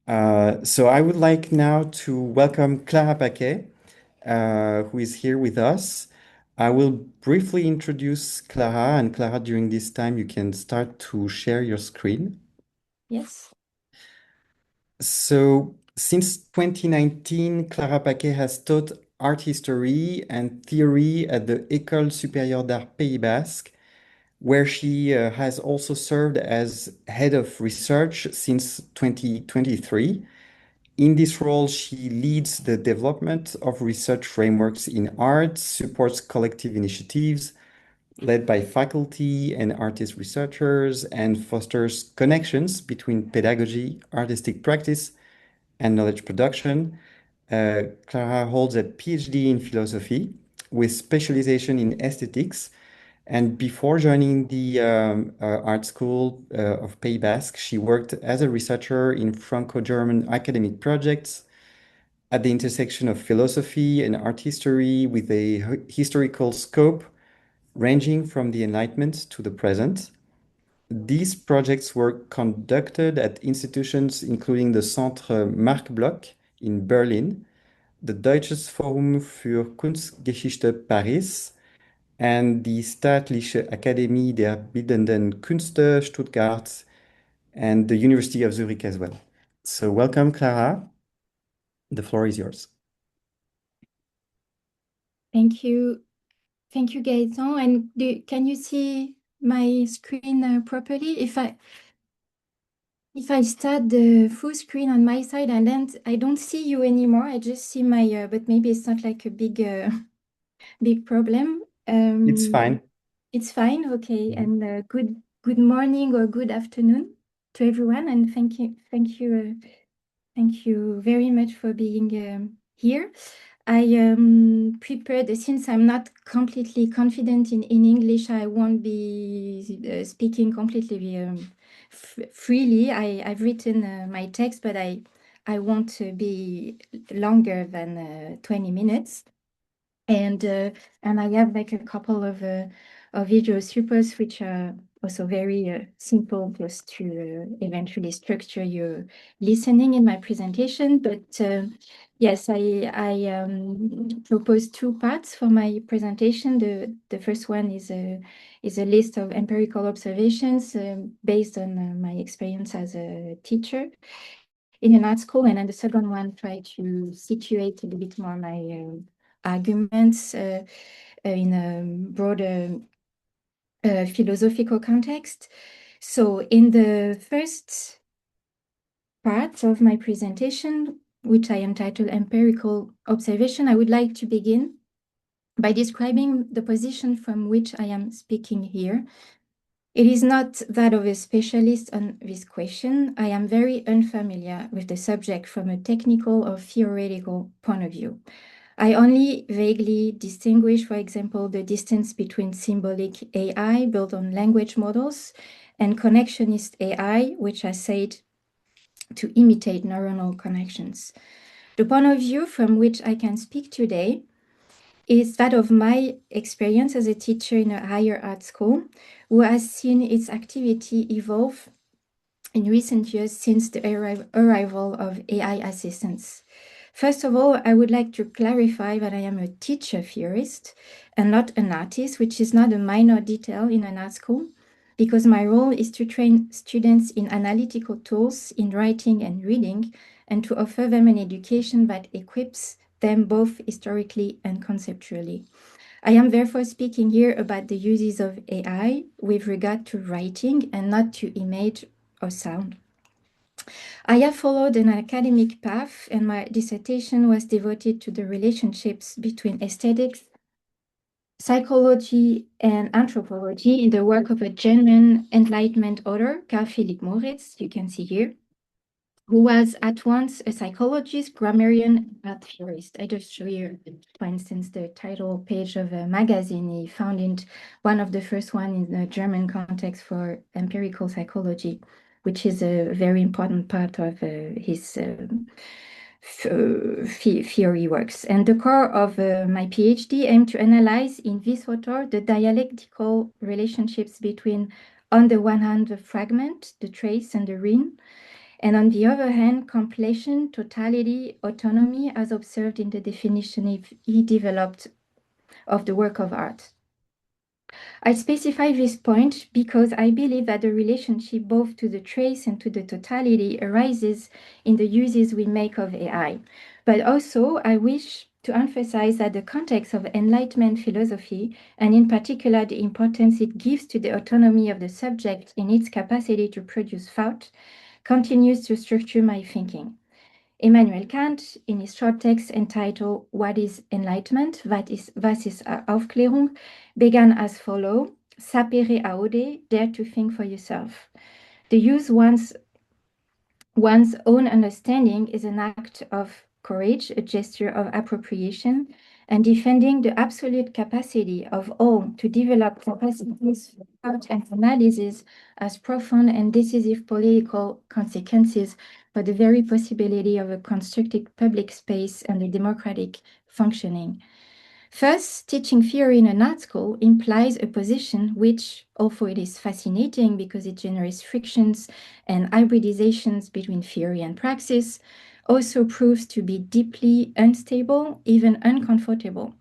So I would like now to welcome Clara Pacquet, who is here with us. I will briefly introduce Clara, and Clara, during this time, you can start to share your screen. Yes. So since 2019, Clara Pacquet has taught art history and theory at the École supérieure d'art Pays Basque, where she has also served as head of research since 2023. In this role, she leads the development of research frameworks in art, supports collective initiatives led by faculty and artist researchers, and fosters connections between pedagogy, artistic practice, and knowledge production. Clara holds a PhD in philosophy with specialization in aesthetics. And before joining the art school of Pays Basque, she worked as a researcher in Franco-German academic projects at the intersection of philosophy and art history with a historical scope ranging from the Enlightenment to the present. These projects were conducted at institutions including the Centre Marc Bloch in Berlin, the Deutsches Forum für Kunstgeschichte Paris, and the Staatliche Akademie der Bildenden Künste Stuttgart and the University of Zurich as well. So welcome, Clara. The floor is yours. Thank you. Thank you, Gaëtan. And can you see my screen properly? If I start the full screen on my side and then I don't see you anymore, I just see my, but maybe it's not like a big problem. It's fine. It's fine, okay. Mhm. And good morning or good afternoon to everyone. And thank you very much for being here. I prepared, since I'm not completely confident in English, I won't be speaking completely freely. I've written my text, but I won't be longer than 20 minutes. And I have like a couple of video supers which are also very simple, just to eventually structure your listening in my presentation. But yes, I propose two parts for my presentation. The first one is a list of empirical observations based on my experience as a teacher in an art school, and then the second one try to situate a little bit more my arguments in a broader philosophical context. So in the first part of my presentation, which I entitled Empirical Observation, I would like to begin by describing the position from which I am speaking here. It is not that of a specialist on this question. I am very unfamiliar with the subject from a technical or theoretical point of view. I only vaguely distinguish, for example, the distance between symbolic AI built on language models and connectionist AI, which are said to imitate neuronal connections. The point of view from which I can speak today is that of my experience as a teacher in a higher art school, who has seen its activity evolve in recent years since the arrival of AI assistants. First of all, I would like to clarify that I am a teacher theorist and not an artist, which is not a minor detail in an art school, because my role is to train students in analytical tools in writing and reading, and to offer them an education that equips them both historically and conceptually. I am therefore speaking here about the uses of AI with regard to writing and not to image or sound. I have followed an academic path, and my dissertation was devoted to the relationships between aesthetics, psychology, and anthropology in the work of a German Enlightenment author, Karl Philipp Moritz, you can see here, who was at once a psychologist, grammarian, and art theorist. I just show you, for instance, the title page of a magazine he founded, one of the first one in the German context for empirical psychology, which is a very important part of his theory works. And the core of my PhD aimed to analyze in this author the dialectical relationships between, on the one hand, the fragment, the trace, and the ring, And on the other hand, completion, totality, autonomy, as observed in the definition he developed of the work of art. I specify this point because I believe that the relationship both to the trace and to the totality arises in the uses we make of AI. But also, I wish to emphasize that the context of Enlightenment philosophy, and in particular the importance it gives to the autonomy of the subject in its capacity to produce thought, continues to structure my thinking. Immanuel Kant, in his short text entitled What is Enlightenment? Was ist Aufklärung? Began as follows: Sapere aude, dare to think for yourself. The use one's own understanding is an act of courage, a gesture of appropriation, and defending the absolute capacity of all to develop capacities for thought and analysis as profound and decisive political consequences for the very possibility of a constructed public space and a democratic functioning. Thus, teaching theory in an art school implies a position which, although it is fascinating because it generates frictions and hybridizations between theory and praxis, also proves to be deeply unstable, even uncomfortable.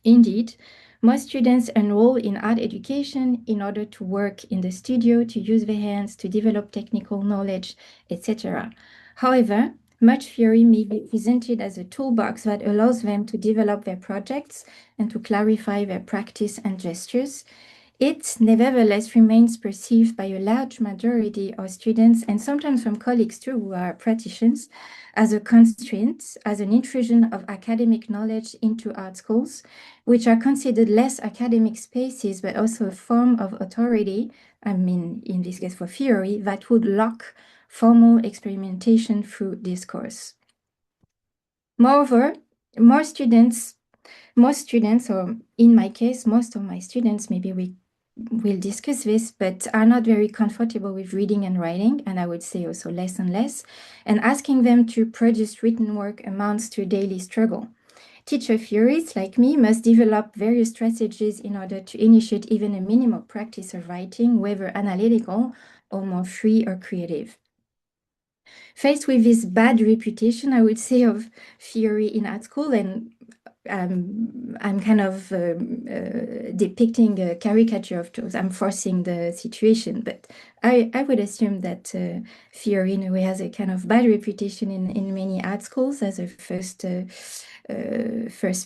Indeed, most students enroll in art education in order to work in the studio, to use their hands, to develop technical knowledge, etc. However, much theory may be presented as a toolbox that allows them to develop their projects and to clarify their practice and gestures. It nevertheless remains perceived by a large majority of students, and sometimes from colleagues too who are practitioners, as a constraint, as an intrusion of academic knowledge into art schools, which are considered less academic spaces, but also a form of authority, I mean, in this case for theory, that would lock formal experimentation through discourse. Moreover, most students, or in my case, most of my students, maybe we'll discuss this, but are not very comfortable with reading and writing, and I would say also less and less, and asking them to produce written work amounts to a daily struggle. Teacher theorists like me must develop various strategies in order to initiate even a minimal practice of writing, whether analytical or more free or creative. Faced with this bad reputation, I would say, of theory in art school, and I'm kind of depicting a caricature of those. I'm forcing the situation, but I would assume that theory in a way has a kind of bad reputation in many art schools as a first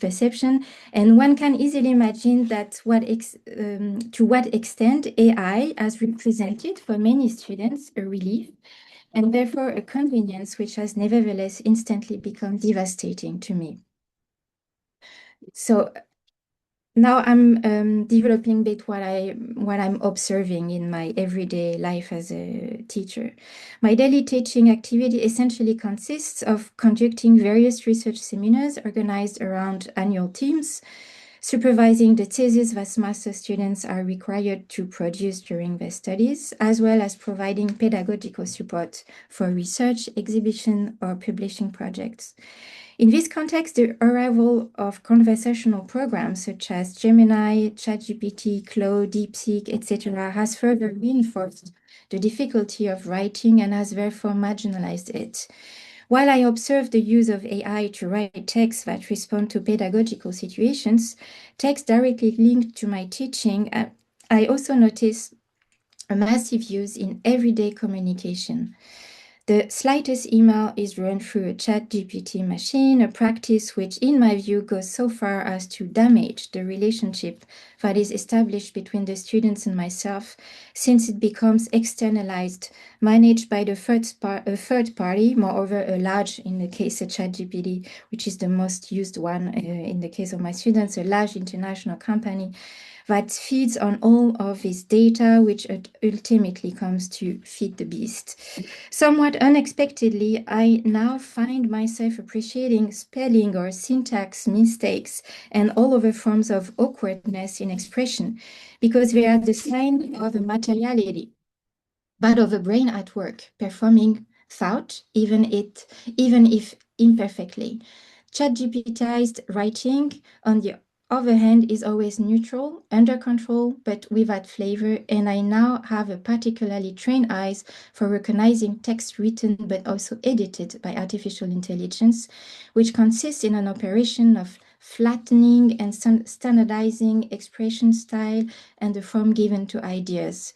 perception. And one can easily imagine that to what extent AI has represented for many students a relief and therefore a convenience which has nevertheless instantly become devastating to me. So now I'm developing a bit what I'm observing in my everyday life as a teacher. My daily teaching activity essentially consists of conducting various research seminars organized around annual themes, supervising the thesis that master students are required to produce during their studies, as well as providing pedagogical support for research, exhibition, or publishing projects. In this context, the arrival of conversational programs such as Gemini, ChatGPT, Claude, DeepSeek, etc., has further reinforced the difficulty of writing and has therefore marginalized it. While I observe the use of AI to write texts that respond to pedagogical situations, texts directly linked to my teaching, I also notice a massive use in everyday communication. The slightest email is run through a ChatGPT machine, a practice which, in my view, goes so far as to damage the relationship that is established between the students and myself, since it becomes externalized, managed by the third party, moreover, a large, in the case of ChatGPT, which is the most used one in the case of my students, a large international company that feeds on all of this data, which ultimately comes to feed the beast. Somewhat unexpectedly, I now find myself appreciating spelling or syntax mistakes and all other forms of awkwardness in expression, because they are the sign of a materiality, but of a brain at work, performing thought, even if imperfectly. ChatGPTized writing, on the other hand, is always neutral, under control, but without flavor, and I now have a particularly trained eyes for recognizing text written but also edited by artificial intelligence, which consists in an operation of flattening and standardizing expression style and the form given to ideas.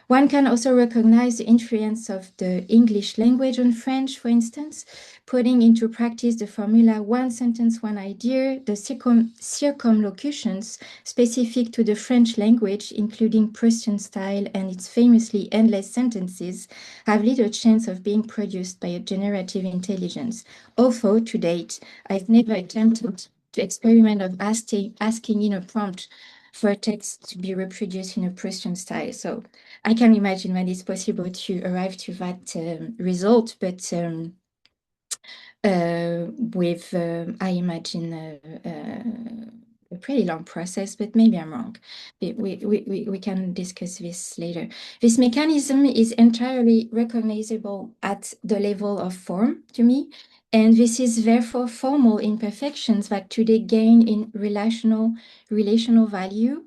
One can also recognize the influence of the English language on French, for instance, putting into practice the formula one sentence, one idea, the circumlocutions specific to the French language, including Prussian style and its famously endless sentences, have little chance of being produced by a generative intelligence. Although, to date, I've never attempted to experiment of asking in a prompt for a text to be reproduced in a Prussian style. So I can imagine that it's possible to arrive to that result, but with, I imagine, a pretty long process, but maybe I'm wrong. We can discuss this later. This mechanism is entirely recognizable at the level of form to me, and this is therefore formal imperfections that today gain in relational value.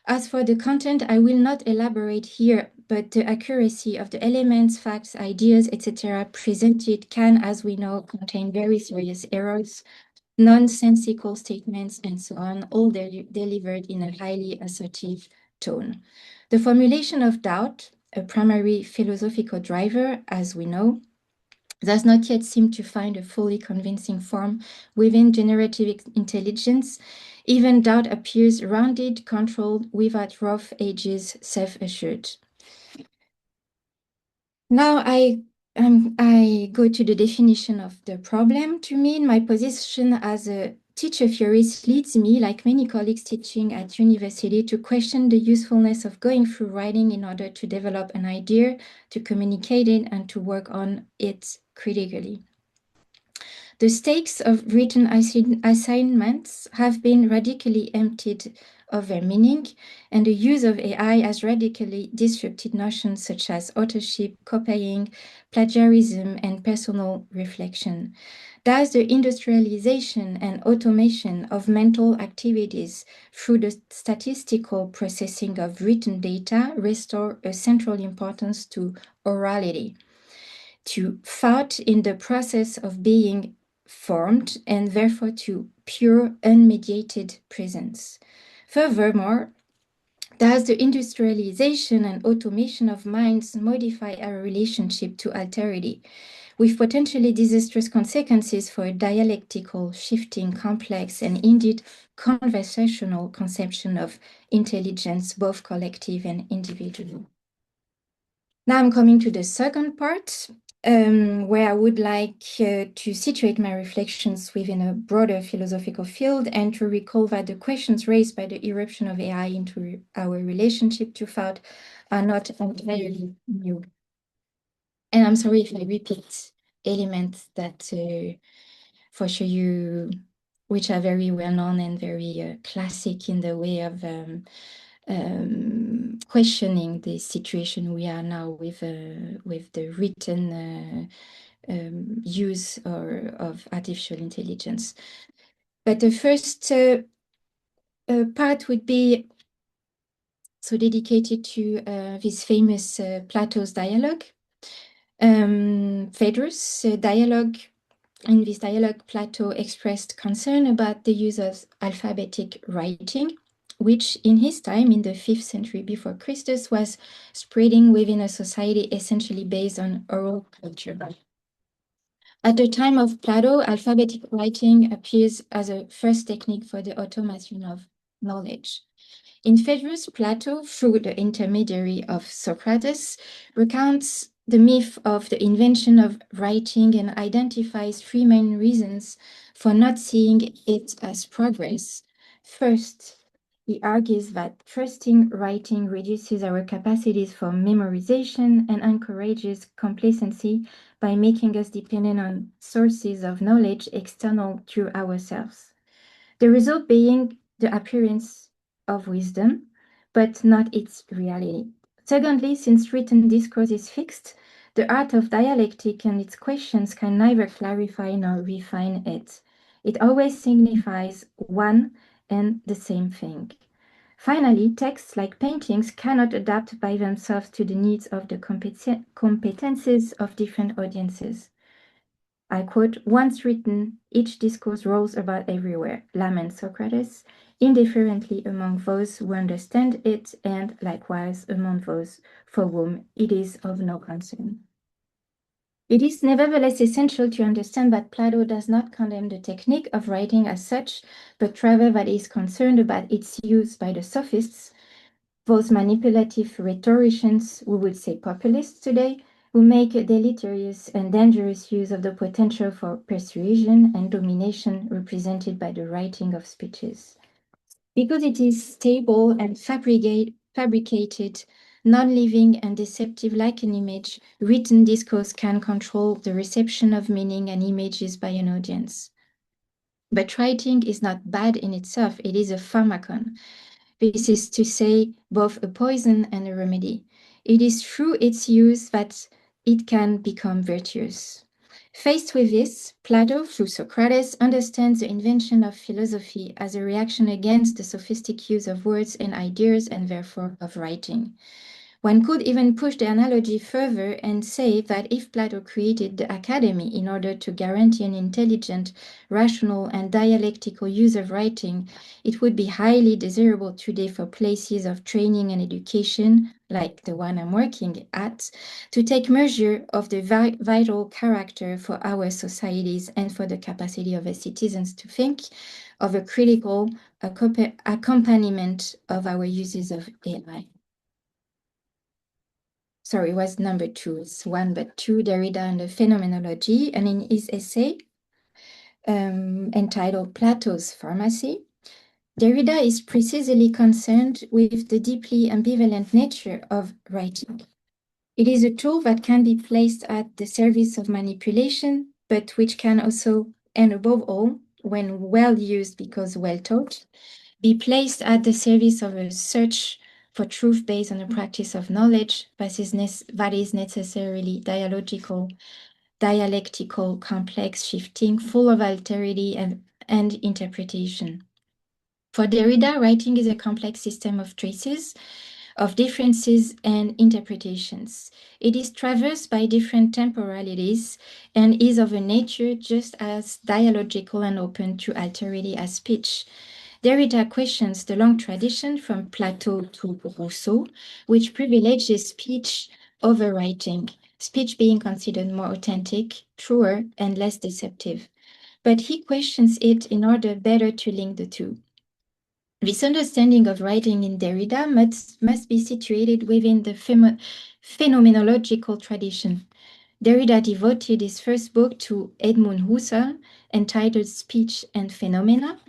As for the content, I will not elaborate here, but the accuracy of the elements, facts, ideas, etc. presented can, as we know, contain very serious errors, nonsensical statements, and so on, all delivered in a highly assertive tone. The formulation of doubt, a primary philosophical driver, as we know, does not yet seem to find a fully convincing form within generative intelligence. Even doubt appears rounded, controlled, without rough edges, self-assured. Now I go to the definition of the problem. To me, my position as a teacher theorist leads me, like many colleagues teaching at university, to question the usefulness of going through writing in order to develop an idea, to communicate it, and to work on it critically. The stakes of written assignments have been radically emptied of their meaning, and the use of AI has radically disrupted notions such as authorship, copying, plagiarism, and personal reflection. Thus, the industrialization and automation of mental activities through the statistical processing of written data restore a central importance to orality, to thought in the process of being formed, and therefore to pure, unmediated presence. Furthermore, does the industrialization and automation of minds modify our relationship to alterity, with potentially disastrous consequences for a dialectical, shifting, complex, and indeed conversational conception of intelligence, both collective and individual? Now I'm coming to the second part, where I would like to situate my reflections within a broader philosophical field and to recall that the questions raised by the irruption of AI into our relationship to thought are not entirely new. And I'm sorry if I repeat elements that for sure which are very well known and very classic in the way of questioning the situation we are now with the written use of artificial intelligence. But the first part would be so dedicated to this famous Plato's dialogue. Phaedrus dialogue. In this dialogue, Plato expressed concern about the use of alphabetic writing, which in his time, in the 5th century before Christus, was spreading within a society essentially based on oral culture. At the time of Plato, alphabetic writing appears as a first technique for the automation of knowledge. In Phaedrus, Plato, through the intermediary of Socrates, recounts the myth of the invention of writing and identifies 3 main reasons for not seeing it as progress. First, he argues that trusting writing reduces our capacities for memorization and encourages complacency by making us dependent on sources of knowledge external to ourselves. The result being the appearance of wisdom, but not its reality. Secondly, since written discourse is fixed, the art of dialectic and its questions can neither clarify nor refine it. It always signifies one and the same thing. Finally, texts like paintings cannot adapt by themselves to the needs of the competences of different audiences. I quote, once written, each discourse rolls about everywhere, laments Socrates, indifferently among those who understand it, and likewise among those for whom it is of no concern. It is nevertheless essential to understand that Plato does not condemn the technique of writing as such, but rather that he is concerned about its use by the sophists, those manipulative rhetoricians, we would say populists today, who make a deleterious and dangerous use of the potential for persuasion and domination represented by the writing of speeches. Because it is stable and fabricated, non-living and deceptive like an image, written discourse can control the reception of meaning and images by an audience. But writing is not bad in itself, it is a pharmacon. This is to say, both a poison and a remedy. It is through its use that it can become virtuous. Faced with this, Plato, through Socrates, understands the invention of philosophy as a reaction against the sophistic use of words and ideas and therefore of writing. One could even push the analogy further and say that if Plato created the academy in order to guarantee an intelligent, rational, and dialectical use of writing, it would be highly desirable today for places of training and education, like the one I'm working at, to take measure of the vital character for our societies and for the capacity of the citizens to think of a critical accompaniment of our uses of AI. Sorry, it was number 2. It's 1, but 2, Derrida and the Phenomenology. And in his essay entitled Plato's Pharmacy, Derrida is precisely concerned with the deeply ambivalent nature of writing. It is a tool that can be placed at the service of manipulation, but which can also, and above all, when well used because well taught, be placed at the service of a search for truth based on a practice of knowledge that is necessarily dialectical, complex, shifting, full of alterity and interpretation. For Derrida, writing is a complex system of traces, of differences and interpretations. It is traversed by different temporalities and is of a nature just as dialogical and open to alterity as speech. Derrida questions the long tradition from Plato to Rousseau, which privileges speech over writing, speech being considered more authentic, truer, and less deceptive. But he questions it in order better to link the two. This understanding of writing in Derrida must be situated within the phenomenological tradition. Derrida devoted his first book to Edmund Husserl, entitled Speech and Phenomena,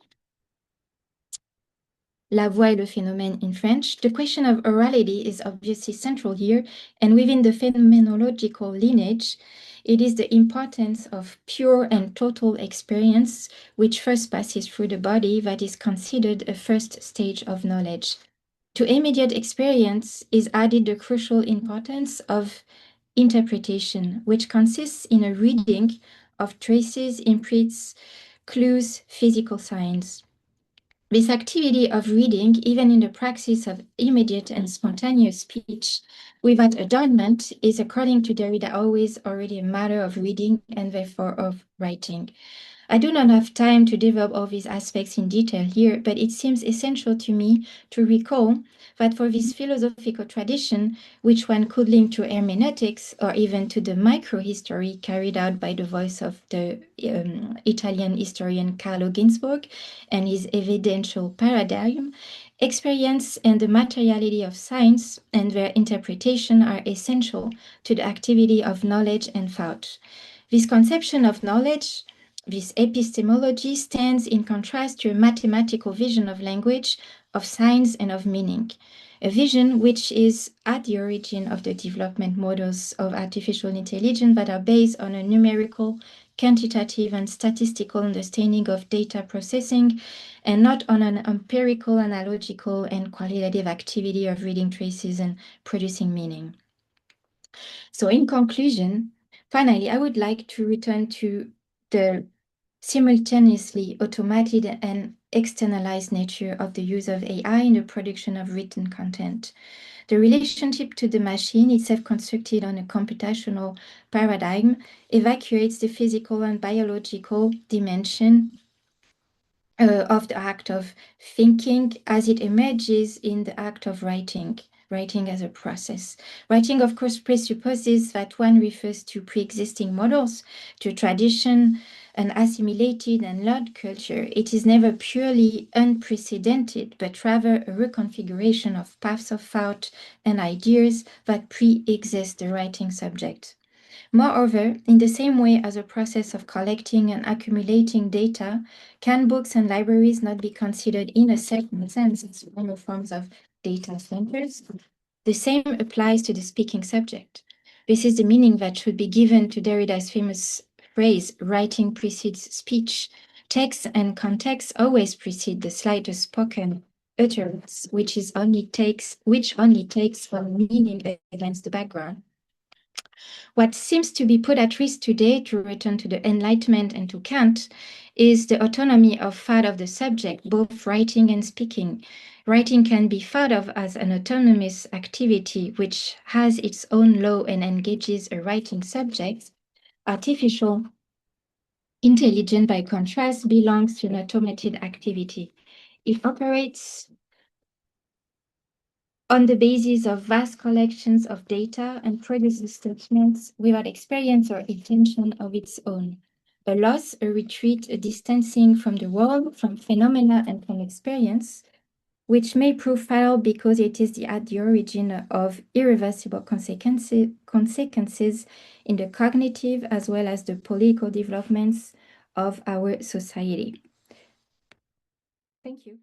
La voix et le phénomène in French. The question of orality is obviously central here, and within the phenomenological lineage, it is the importance of pure and total experience, which first passes through the body, that is considered a first stage of knowledge. To immediate experience is added the crucial importance of interpretation, which consists in a reading of traces, imprints, clues, physical signs. This activity of reading, even in the praxis of immediate and spontaneous speech, without adornment, is, according to Derrida, always already a matter of reading and therefore of writing. I do not have time to develop all these aspects in detail here, but it seems essential to me to recall that for this philosophical tradition, which one could link to hermeneutics or even to the microhistory carried out by the voice of the Italian historian Carlo Ginzburg and his evidential paradigm, experience and the materiality of science and their interpretation are essential to the activity of knowledge and thought. This conception of knowledge, this epistemology, stands in contrast to a mathematical vision of language, of science, and of meaning, a vision which is at the origin of the development models of artificial intelligence that are based on a numerical, quantitative, and statistical understanding of data processing, and not on an empirical, analogical, and qualitative activity of reading traces and producing meaning. So in conclusion, finally, I would like to return to the simultaneously automated and externalized nature of the use of AI in the production of written content. The relationship to the machine, itself constructed on a computational paradigm, evacuates the physical and biological dimension of the act of thinking as it emerges in the act of writing, writing as a process. Writing, of course, presupposes that one refers to pre-existing models, to tradition, an assimilated and learned culture. It is never purely unprecedented, but rather a reconfiguration of paths of thought and ideas that pre-exist the writing subject. Moreover, in the same way as a process of collecting and accumulating data, can books and libraries not be considered in a certain sense as former forms of data centers? The same applies to the speaking subject. This is the meaning that should be given to Derrida's famous phrase, writing precedes speech. Text and context always precede the slightest spoken utterance, which only takes one meaning against the background. What seems to be put at risk today, to return to the Enlightenment and to Kant, is the autonomy of thought of the subject, both writing and speaking. Writing can be thought of as an autonomous activity which has its own law and engages a writing subject. Artificial intelligence, by contrast, belongs to an automated activity. It operates on the basis of vast collections of data and produces judgments without experience or intention of its own. A loss, a retreat, a distancing from the world, from phenomena and from experience, which may prove fatal because it is at the origin of irreversible consequences in the cognitive as well as the political developments of our society. Thank you.